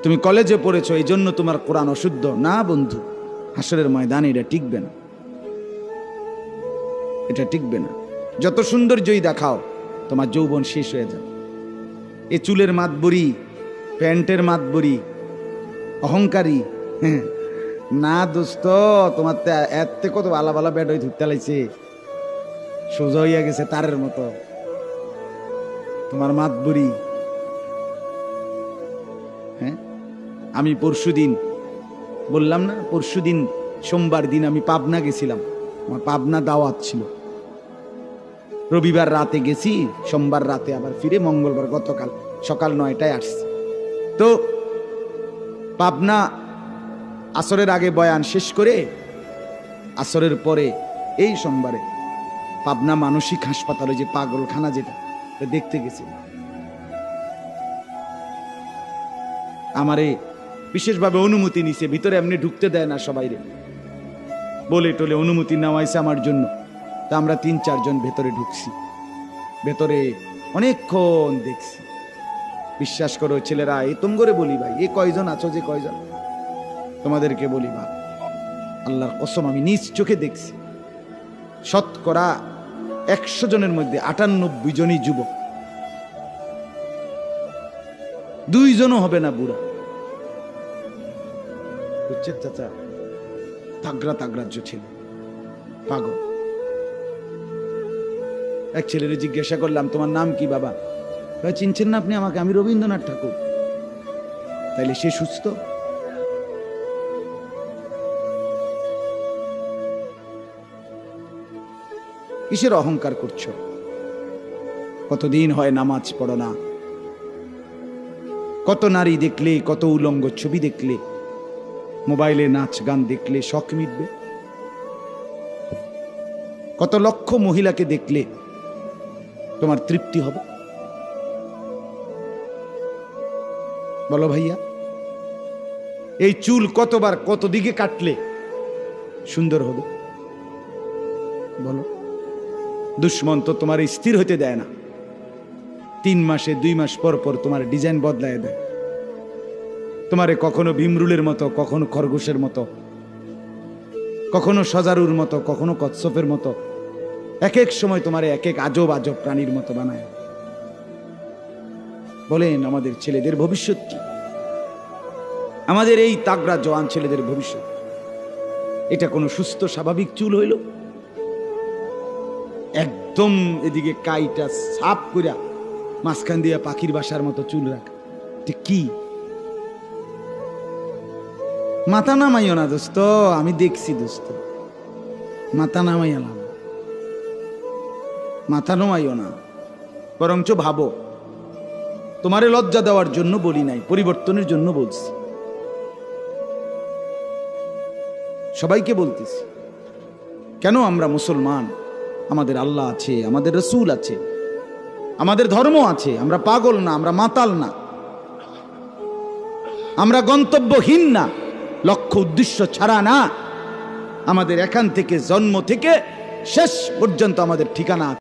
তুমি কলেজে পড়েছো এই জন্য তোমার কোরআন অশুদ্ধ না বন্ধু, হাসরের ময়দানে এটা টিকবে না, এটা টিকবে না। যত সৌন্দর্যই দেখাও তোমার যৌবন শেষ হয়ে যাবে। এ চুলের মাতবরি, প্যান্টের মাতবরি, অহংকারী, হ্যাঁ না দোস্ত, তোমার এত কত ভালো ভালো ব্যাট হয়ে ধুকতে লাগছে, সোজা হইয়া গেছে তারের মতো তোমার মাতবরি। হ্যাঁ আমি পরশুদিন বললাম না, পরশুদিন সোমবার দিন আমি পাবনা গেছিলাম, আমার পাবনা দাওয়াত ছিল। রবিবার রাতে গেছি, সোমবার রাতে আবার ফিরে মঙ্গলবার গতকাল সকাল 9টায় আসছি। তো পাবনা আসরের আগে বয়ান শেষ করে আসরের পরে এই সোমবারে পাবনা মানসিক হাসপাতালে যে পাগলখানা যেটা দেখতে গেছি। আমারে বিশেষভাবে অনুমতি নিছে, ভিতরে এমনি ঢুকতে দেয় না সবাইরে, বলে টলে অনুমতি নেওয়াইছে আমার জন্য। তা আমরা 3-4 জন ভেতরে ঢুকছি, ভেতরে অনেকক্ষণ দেখছি। বিশ্বাস করো ছেলেরা, এই তোম করে বলি ভাই, এ কয়জন আছো যে কয়জন, তোমাদেরকে বলি ভাই, আল্লাহর কসম আমি নিজ চোখে দেখছি, শতকরা 100 জনের মধ্যে 98 জনই যুবক, 2 জনও হবে না বুড়া। বুঝছেন চাচা, তাগড়া তাগড়াজ্য ছিল, পাগল। এক ছেলেরে জিজ্ঞাসা করলাম তোমার নাম কি বাবা? ভাই চিনছেন না আপনি আমাকে? আমি রবীন্দ্রনাথ ঠাকুর। তাইলে সে সুস্থ? কিসের অহংকার করছো? কতদিন হয় নামাজ পড়ো না, কত নারী দেখলে, কত উলঙ্গ ছবি দেখলে, মোবাইলে নাচ গান দেখলে শখ মিটবে? কত লক্ষ মহিলাকে দেখলে তোমার তৃপ্তি হবে? বলো ভাইয়া, এই চুল কতবার কত দিকে কাটলে সুন্দর হবে? বলো। দুশ্মন তো তোমার স্থির হতে দেয় না, 3 মাসে 2 মাস পর পর তোমার ডিজাইন বদলায় দেয়। তোমারে কখনো ভীমরুলের মতো, কখনো খরগোশের মতো, কখনো সজারুর মতো, কখনো কচ্ছপের মতো, এক এক সময় তোমারে এক এক আজব আজব প্রাণীর মতো বানায়। বলেন আমাদের ছেলেদের ভবিষ্যৎ কি? আমাদের এই তাগড়া জওয়ান ছেলেদের ভবিষ্যৎ এটা কোনো সুস্থ স্বাভাবিক চুল হইল? একদম এদিকে কাইটা সাপ কইরা মাঝখান দিয়া পাখির বাসার মতো চুল রাখা, ঠিক কি? মাথা নামাইও না দোস্ত, আমি দেখছি দোস্ত, মাথা নামাইলাম, মাথা নামাইও না, বরঞ্চ ভাবো। তোমারে লজ্জা দেওয়ার জন্য বলি নাই, পরিবর্তনের জন্য বলছি। সবাইকে বলতেছি, কেন আমরা মুসলমান, আমাদের আল্লাহ আছে, আমাদের রসুল আছে, আমাদের ধর্ম আছে, আমরা পাগল না, আমরা মাতাল না, আমরা গন্তব্যহীন না, লক্ষ্য উদ্দেশ্য ছাড়া না। আমাদের এখান থেকে জন্ম থেকে শেষ পর্যন্ত আমাদের ঠিকানা আছে।